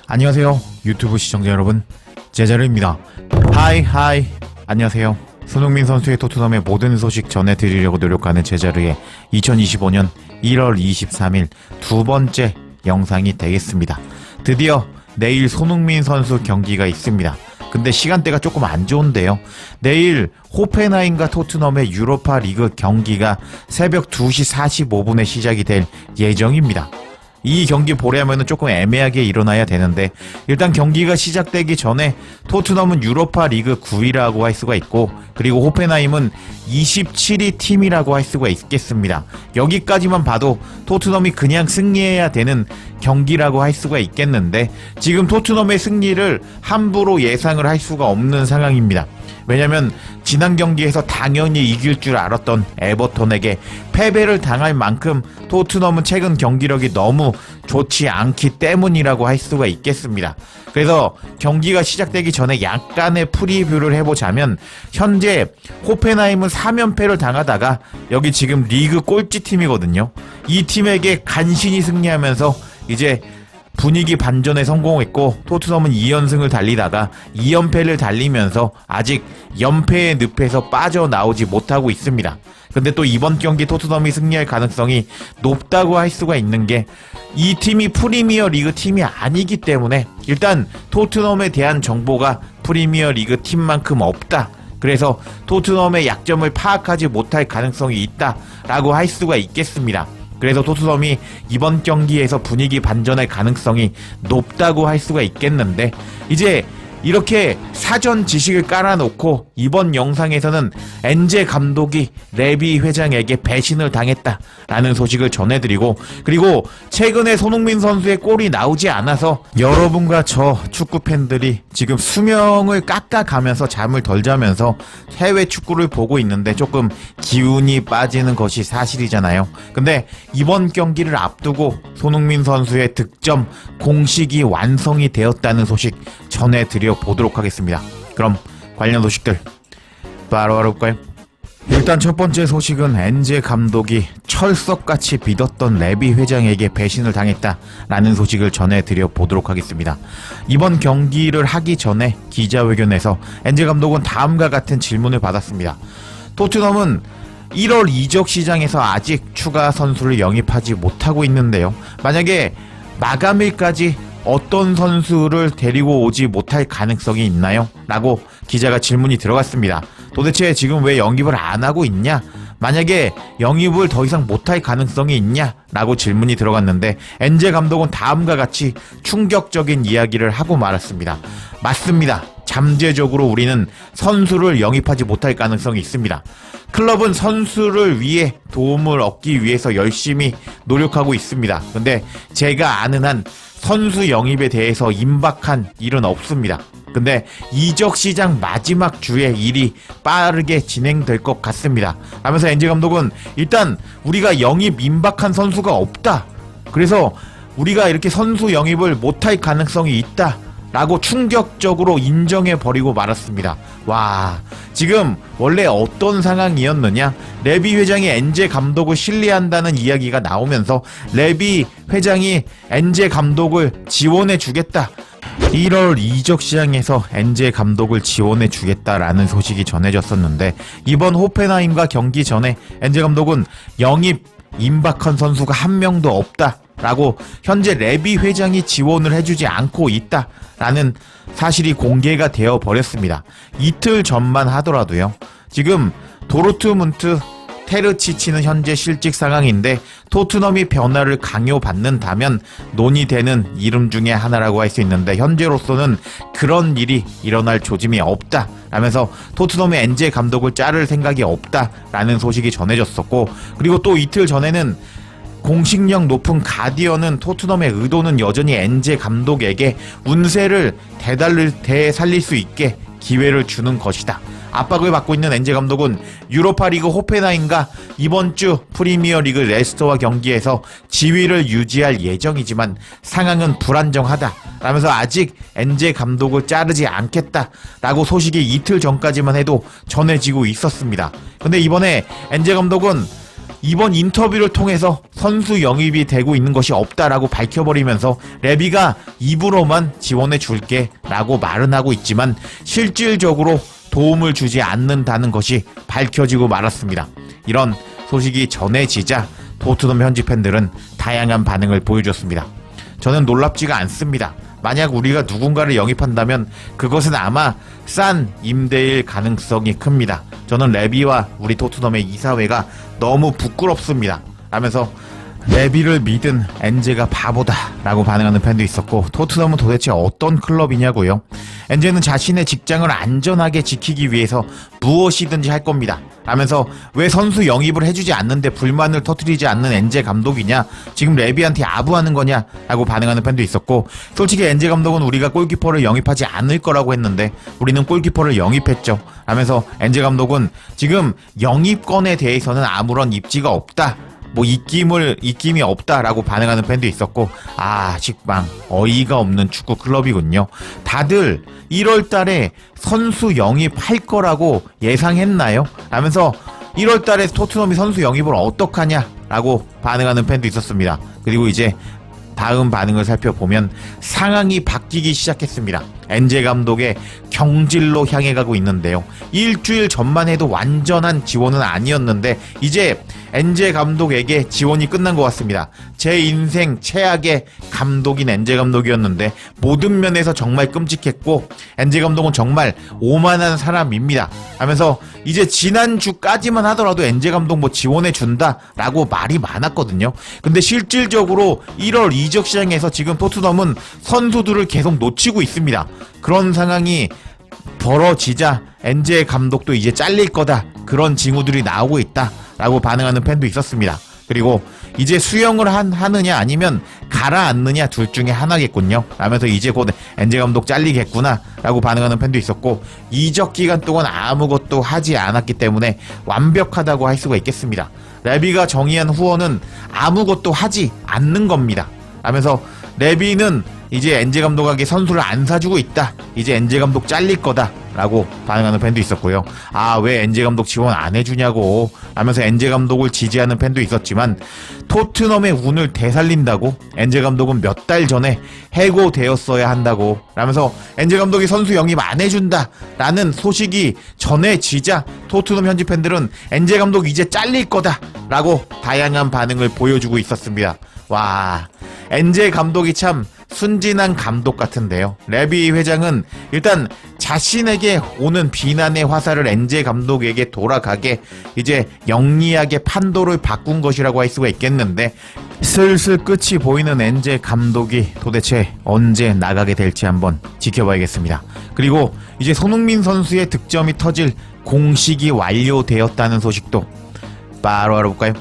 안녕하세요 유튜브 시청자 여러분, 제자르입니다. 하이 안녕하세요. 손흥민 선수의 토트넘의 모든 소식 전해드리려고 노력하는 제자르의 2025년 1월 23일 두 번째 영상이 되겠습니다. 드디어 내일 손흥민 선수 경기가 있습니다. 근데 시간대가 조금 안 좋은데요. 내일 호펜하임과 토트넘의 유로파 리그 경기가 새벽 2시 45분에 시작이 될 예정입니다. 이 경기 보려면 조금 애매하게 일어나야 되는데, 일단 경기가 시작되기 전에 토트넘은 유로파 리그 9위라고 할 수가 있고, 그리고 호펜하임은 27위 팀이라고 할 수가 있겠습니다. 여기까지만 봐도 토트넘이 그냥 승리해야 되는 경기라고 할 수가 있겠는데, 지금 토트넘의 승리를 함부로 예상을 할 수가 없는 상황입니다. 왜냐면 지난 경기에서 당연히 이길 줄 알았던 에버턴에게 패배를 당할 만큼 토트넘은 최근 경기력이 너무 좋지 않기 때문이라고 할 수가 있겠습니다. 그래서 경기가 시작되기 전에 약간의 프리뷰를 해보자면, 현재 호펜하임은 3연패를 당하다가 여기 지금 리그 꼴찌팀이거든요. 이 팀에게 간신히 승리하면서 이제 분위기 반전에 성공했고, 토트넘은 2연승을 달리다가 2연패를 달리면서 아직 연패의 늪에서 빠져나오지 못하고 있습니다. 근데 또 이번 경기 토트넘이 승리할 가능성이 높다고 할 수가 있는 게, 이 팀이 프리미어 리그 팀이 아니기 때문에 일단 토트넘에 대한 정보가 프리미어 리그 팀만큼 없다. 그래서 토트넘의 약점을 파악하지 못할 가능성이 있다라고 할 수가 있겠습니다. 그래서 토트넘이 이번 경기에서 분위기 반전할 가능성이 높다고 할 수가 있겠는데, 이제 이렇게 사전 지식을 깔아놓고 이번 영상에서는 엔제 감독이 레비 회장에게 배신을 당했다라는 소식을 전해드리고, 그리고 최근에 손흥민 선수의 골이 나오지 않아서 여러분과 저 축구 팬들이 지금 수명을 깎아가면서 잠을 덜 자면서 해외 축구를 보고 있는데 조금 기운이 빠지는 것이 사실이잖아요. 근데 이번 경기를 앞두고 손흥민 선수의 득점 공식이 완성이 되었다는 소식 전해드려 보도록 하겠습니다. 그럼 관련 소식들 바로 알아볼까요? 일단 첫 번째 소식은 엔제 감독이 철석같이 믿었던 레비 회장에게 배신을 당했다라는 소식을 전해드려 보도록 하겠습니다. 이번 경기를 하기 전에 기자회견에서 엔제 감독은 다음과 같은 질문을 받았습니다. 토트넘은 1월 이적 시장에서 아직 추가 선수를 영입하지 못하고 있는데요. 만약에 마감일까지 어떤 선수를 데리고 오지 못할 가능성이 있나요? 라고 기자가 질문이 들어갔습니다. 도대체 지금 왜 영입을 안 하고 있냐? 만약에 영입을 더 이상 못할 가능성이 있냐? 라고 질문이 들어갔는데, 엔제 감독은 다음과 같이 충격적인 이야기를 하고 말았습니다. 맞습니다. 잠재적으로 우리는 선수를 영입하지 못할 가능성이 있습니다. 클럽은 선수를 위해 도움을 얻기 위해서 열심히 노력하고 있습니다. 근데 제가 아는 한 선수 영입에 대해서 임박한 일은 없습니다. 근데 이적 시장 마지막 주에 일이 빠르게 진행될 것 같습니다. 하면서 엔제 감독은 일단 우리가 영입 임박한 선수가 없다. 그래서 우리가 이렇게 선수 영입을 못할 가능성이 있다. 라고 충격적으로 인정해버리고 말았습니다. 와, 지금 원래 어떤 상황이었느냐? 레비 회장이 엔제 감독을 신뢰한다는 이야기가 나오면서 레비 회장이 엔제 감독을 지원해주겠다. 1월 이적 시장에서 엔제 감독을 지원해주겠다라는 소식이 전해졌었는데, 이번 호펜하임과 경기 전에 엔제 감독은 영입 임박한 선수가 한 명도 없다 라고 현재 레비 회장이 지원을 해주지 않고 있다 라는 사실이 공개가 되어 버렸습니다. 이틀 전만 하더라도요. 지금 도르트문트 테르치치는 현재 실직 상황인데, 토트넘이 변화를 강요받는다면 논의되는 이름 중에 하나라고 할 수 있는데, 현재로서는 그런 일이 일어날 조짐이 없다 라면서 토트넘의 엔제 감독을 자를 생각이 없다 라는 소식이 전해졌었고, 그리고 또 이틀 전에는 공식력 높은 가디언은 토트넘의 의도는 여전히 엔제 감독에게 운세를 되살릴 수 있게 기회를 주는 것이다. 압박을 받고 있는 엔제 감독은 유로파 리그 호펜하임과 이번 주 프리미어 리그 레스터와 경기에서 지위를 유지할 예정이지만 상황은 불안정하다 라면서 아직 엔제 감독을 자르지 않겠다 라고 소식이 이틀 전까지만 해도 전해지고 있었습니다. 근데 이번에 엔제 감독은 이번 인터뷰를 통해서 선수 영입이 되고 있는 것이 없다라고 밝혀버리면서 레비가 입으로만 지원해 줄게 라고 말은 하고 있지만 실질적으로 도움을 주지 않는다는 것이 밝혀지고 말았습니다. 이런 소식이 전해지자 토트넘 현지 팬들은 다양한 반응을 보여줬습니다. 저는 놀랍지가 않습니다. 만약 우리가 누군가를 영입한다면 그것은 아마 싼 임대일 가능성이 큽니다. 저는 레비와 우리 토트넘의 이사회가 너무 부끄럽습니다. 하면서 레비를 믿은 엔제가 바보다 라고 반응하는 팬도 있었고, 토트넘은 도대체 어떤 클럽이냐고요. 엔제는 자신의 직장을 안전하게 지키기 위해서 무엇이든지 할 겁니다 하면서 왜 선수 영입을 해주지 않는데 불만을 터뜨리지 않는 엔제 감독이냐, 지금 레비한테 아부하는 거냐 라고 반응하는 팬도 있었고, 솔직히 엔제 감독은 우리가 골키퍼를 영입하지 않을 거라고 했는데 우리는 골키퍼를 영입했죠 하면서 엔제 감독은 지금 영입권에 대해서는 아무런 입지가 없다, 뭐 입김이 없다라고 반응하는 팬도 있었고, 식빵 어이가 없는 축구 클럽이군요. 다들 1월 달에 선수 영입할 거라고 예상했나요? 하면서 1월 달에 토트넘이 선수 영입을 어떡하냐라고 반응하는 팬도 있었습니다. 그리고 이제 다음 반응을 살펴보면 상황이 바뀌기 시작했습니다. 엔제 감독의 경질로 향해 가고 있는데요. 일주일 전만 해도 완전한 지원은 아니었는데 이제 엔제 감독에게 지원이 끝난 것 같습니다. 제 인생 최악의 감독인 엔제 감독이었는데 모든 면에서 정말 끔찍했고 엔제 감독은 정말 오만한 사람입니다 하면서 이제 지난주까지만 하더라도 엔제 감독 뭐 지원해준다 라고 말이 많았거든요. 근데 실질적으로 1월 이적 시장에서 지금 토트넘은 선수들을 계속 놓치고 있습니다. 그런 상황이 벌어지자 엔제 감독도 이제 잘릴 거다, 그런 징후들이 나오고 있다 라고 반응하는 팬도 있었습니다. 그리고 이제 수영을 하느냐 아니면 가라앉느냐 둘 중에 하나겠군요 라면서 이제 곧 엔제 감독 잘리겠구나 라고 반응하는 팬도 있었고, 이적 기간 동안 아무것도 하지 않았기 때문에 완벽하다고 할 수가 있겠습니다. 레비가 정의한 후원은 아무것도 하지 않는 겁니다 라면서 레비는 이제 엔제 감독에게 선수를 안 사주고 있다, 이제 엔제 감독 잘릴 거다 라고 반응하는 팬도 있었고요. 왜 엔제 감독 지원 안 해주냐고 하면서 엔제 감독을 지지하는 팬도 있었지만, 토트넘의 운을 되살린다고 엔제 감독은 몇 달 전에 해고되었어야 한다고 라면서 엔제 감독이 선수 영입 안 해준다 라는 소식이 전해지자 토트넘 현지 팬들은 엔제 감독 이제 잘릴 거다 라고 다양한 반응을 보여주고 있었습니다. 와, 엔제 감독이 참 순진한 감독 같은데요. 레비 회장은 일단 자신에게 오는 비난의 화살을 엔제 감독에게 돌아가게 이제 영리하게 판도를 바꾼 것이라고 할 수가 있겠는데, 슬슬 끝이 보이는 엔제 감독이 도대체 언제 나가게 될지 한번 지켜봐야겠습니다. 그리고 이제 손흥민 선수의 득점이 터질 공식이 완료되었다는 소식도 바로 알아볼까요?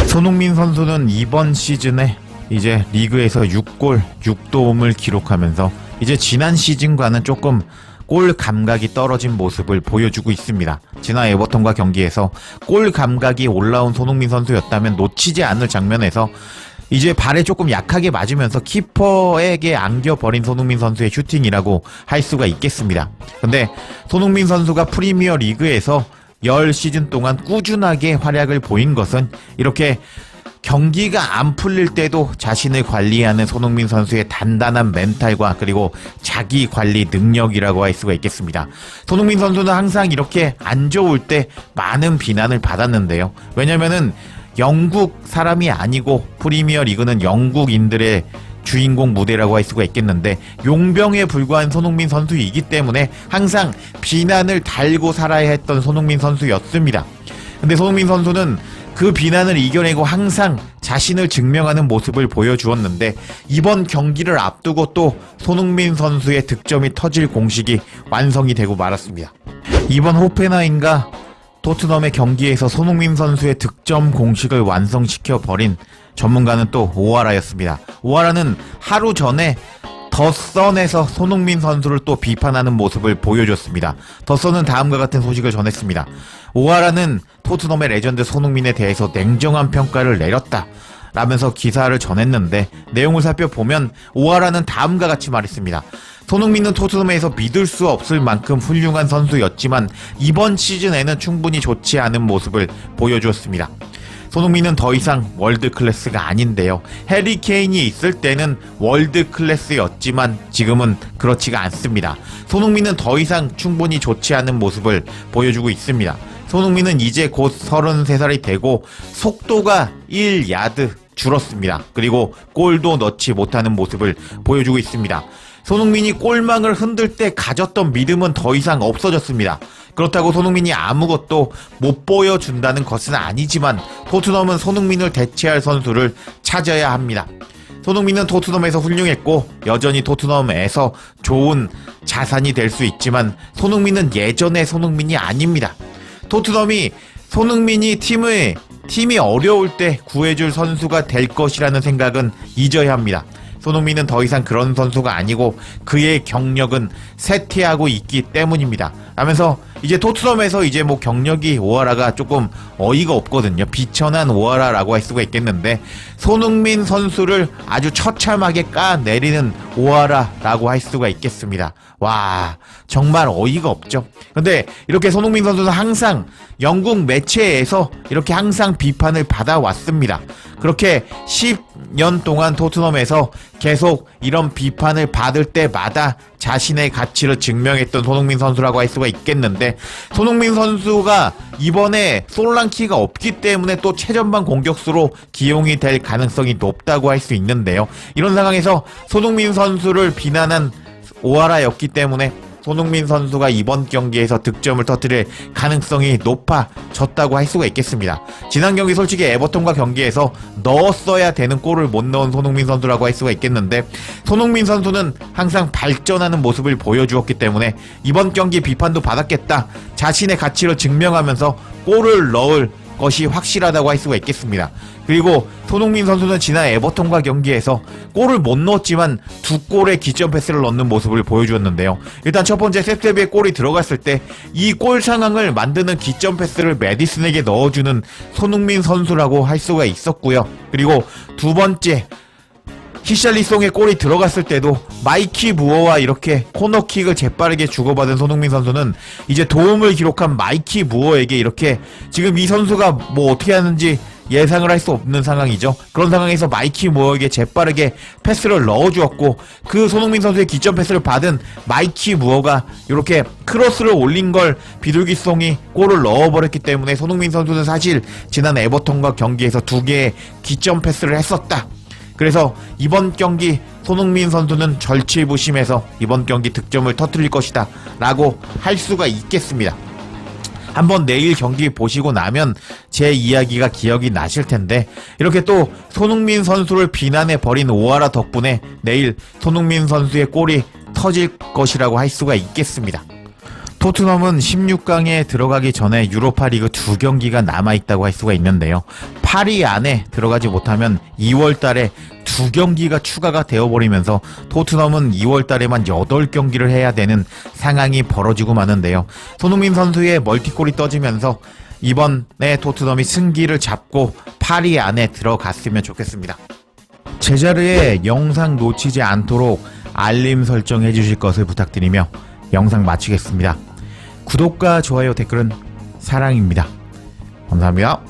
손흥민 선수는 이번 시즌에 이제 리그에서 6골 6도움을 기록하면서 이제 지난 시즌과는 조금 골 감각이 떨어진 모습을 보여주고 있습니다. 지난 에버턴과 경기에서 골 감각이 올라온 손흥민 선수였다면 놓치지 않을 장면에서 이제 발에 조금 약하게 맞으면서 키퍼에게 안겨버린 손흥민 선수의 슈팅이라고 할 수가 있겠습니다. 근데 손흥민 선수가 프리미어 리그에서 10시즌 동안 꾸준하게 활약을 보인 것은 이렇게 경기가 안 풀릴 때도 자신을 관리하는 손흥민 선수의 단단한 멘탈과 그리고 자기 관리 능력이라고 할 수가 있겠습니다. 손흥민 선수는 항상 이렇게 안 좋을 때 많은 비난을 받았는데요. 왜냐면은 영국 사람이 아니고 프리미어 리그는 영국인들의 주인공 무대라고 할 수가 있겠는데, 용병에 불과한 손흥민 선수이기 때문에 항상 비난을 달고 살아야 했던 손흥민 선수였습니다. 근데 손흥민 선수는 그 비난을 이겨내고 항상 자신을 증명하는 모습을 보여주었는데, 이번 경기를 앞두고 또 손흥민 선수의 득점이 터질 공식이 완성이 되고 말았습니다. 이번 호펜하임과 토트넘의 경기에서 손흥민 선수의 득점 공식을 완성시켜버린 전문가는 또 오하라였습니다. 오하라는 하루 전에 더선에서 손흥민 선수를 또 비판하는 모습을 보여줬습니다. 더선은 다음과 같은 소식을 전했습니다. 오하라는 토트넘의 레전드 손흥민에 대해서 냉정한 평가를 내렸다 라면서 기사를 전했는데, 내용을 살펴보면 오하라는 다음과 같이 말했습니다. 손흥민은 토트넘에서 믿을 수 없을 만큼 훌륭한 선수였지만 이번 시즌에는 충분히 좋지 않은 모습을 보여주었습니다. 손흥민은 더 이상 월드 클래스가 아닌데요. 해리 케인이 있을 때는 월드 클래스였지만 지금은 그렇지가 않습니다. 손흥민은 더 이상 충분히 좋지 않은 모습을 보여주고 있습니다. 손흥민은 이제 곧 33살이 되고 속도가 1야드 줄었습니다. 그리고 골도 넣지 못하는 모습을 보여주고 있습니다. 손흥민이 골망을 흔들 때 가졌던 믿음은 더 이상 없어졌습니다. 그렇다고 손흥민이 아무것도 못 보여준다는 것은 아니지만 토트넘은 손흥민을 대체할 선수를 찾아야 합니다. 손흥민은 토트넘에서 훌륭했고 여전히 토트넘에서 좋은 자산이 될 수 있지만 손흥민은 예전의 손흥민이 아닙니다. 토트넘이 손흥민이 팀이 어려울 때 구해줄 선수가 될 것이라는 생각은 잊어야 합니다. 손흥민은 더 이상 그런 선수가 아니고 그의 경력은 쇠퇴하고 있기 때문입니다. 하면서 이제 토트넘에서 이제 뭐 경력이 오하라가 조금 어이가 없거든요. 비천한 오하라라고 할 수가 있겠는데 손흥민 선수를 아주 처참하게 까내리는 오하라라고 할 수가 있겠습니다. 와, 정말 어이가 없죠. 근데 이렇게 손흥민 선수는 항상 영국 매체에서 이렇게 항상 비판을 받아왔습니다. 그렇게 10년 동안 토트넘에서 계속 이런 비판을 받을 때마다 자신의 가치를 증명했던 손흥민 선수라고 할 수가 있겠는데 손흥민 선수가 이번에 솔랑키가 없기 때문에 또 최전방 공격수로 기용이 될 가능성이 높다고 할 수 있는데요. 이런 상황에서 손흥민 선수를 비난한 오하라였기 때문에 손흥민 선수가 이번 경기에서 득점을 터뜨릴 가능성이 높아졌다고 할 수가 있겠습니다. 지난 경기 솔직히 에버턴과 경기에서 넣었어야 되는 골을 못 넣은 손흥민 선수라고 할 수가 있겠는데 손흥민 선수는 항상 발전하는 모습을 보여주었기 때문에 이번 경기 비판도 받았겠다. 자신의 가치를 증명하면서 골을 넣을 것이 확실하다고 할 수가 있겠습니다. 그리고 손흥민 선수는 지난 에버턴과 경기에서 골을 못 넣었지만 두 골의 기점 패스를 넣는 모습을 보여주었는데요. 일단 첫 번째 셉세비의 골이 들어갔을 때 이 골 상황을 만드는 기점 패스를 메디슨에게 넣어주는 손흥민 선수라고 할 수가 있었고요. 그리고 두 번째 히샬리송의 골이 들어갔을 때도 마이키 무어와 이렇게 코너킥을 재빠르게 주고받은 손흥민 선수는 이제 도움을 기록한 마이키 무어에게 이렇게 지금 이 선수가 뭐 어떻게 하는지 예상을 할 수 없는 상황이죠. 그런 상황에서 마이키 무어에게 재빠르게 패스를 넣어주었고 그 손흥민 선수의 기점 패스를 받은 마이키 무어가 이렇게 크로스를 올린 걸 비둘기송이 골을 넣어버렸기 때문에 손흥민 선수는 사실 지난 에버턴과 경기에서 두 개의 기점 패스를 했었다. 그래서 이번 경기 손흥민 선수는 절치부심해서 이번 경기 득점을 터뜨릴 것이다 라고 할 수가 있겠습니다. 한번 내일 경기 보시고 나면 제 이야기가 기억이 나실 텐데 이렇게 또 손흥민 선수를 비난해 버린 오하라 덕분에 내일 손흥민 선수의 골이 터질 것이라고 할 수가 있겠습니다. 토트넘은 16강에 들어가기 전에 유로파리그 2경기가 남아있다고 할 수가 있는데요. 8위 안에 들어가지 못하면 2월달에 2경기가 추가가 되어버리면서 토트넘은 2월달에만 8경기를 해야 되는 상황이 벌어지고 마는데요. 손흥민 선수의 멀티골이 떠지면서 이번에 토트넘이 승기를 잡고 8위 안에 들어갔으면 좋겠습니다. 제자리에 영상 놓치지 않도록 알림 설정해 주실 것을 부탁드리며 영상 마치겠습니다. 구독과 좋아요, 댓글은 사랑입니다. 감사합니다.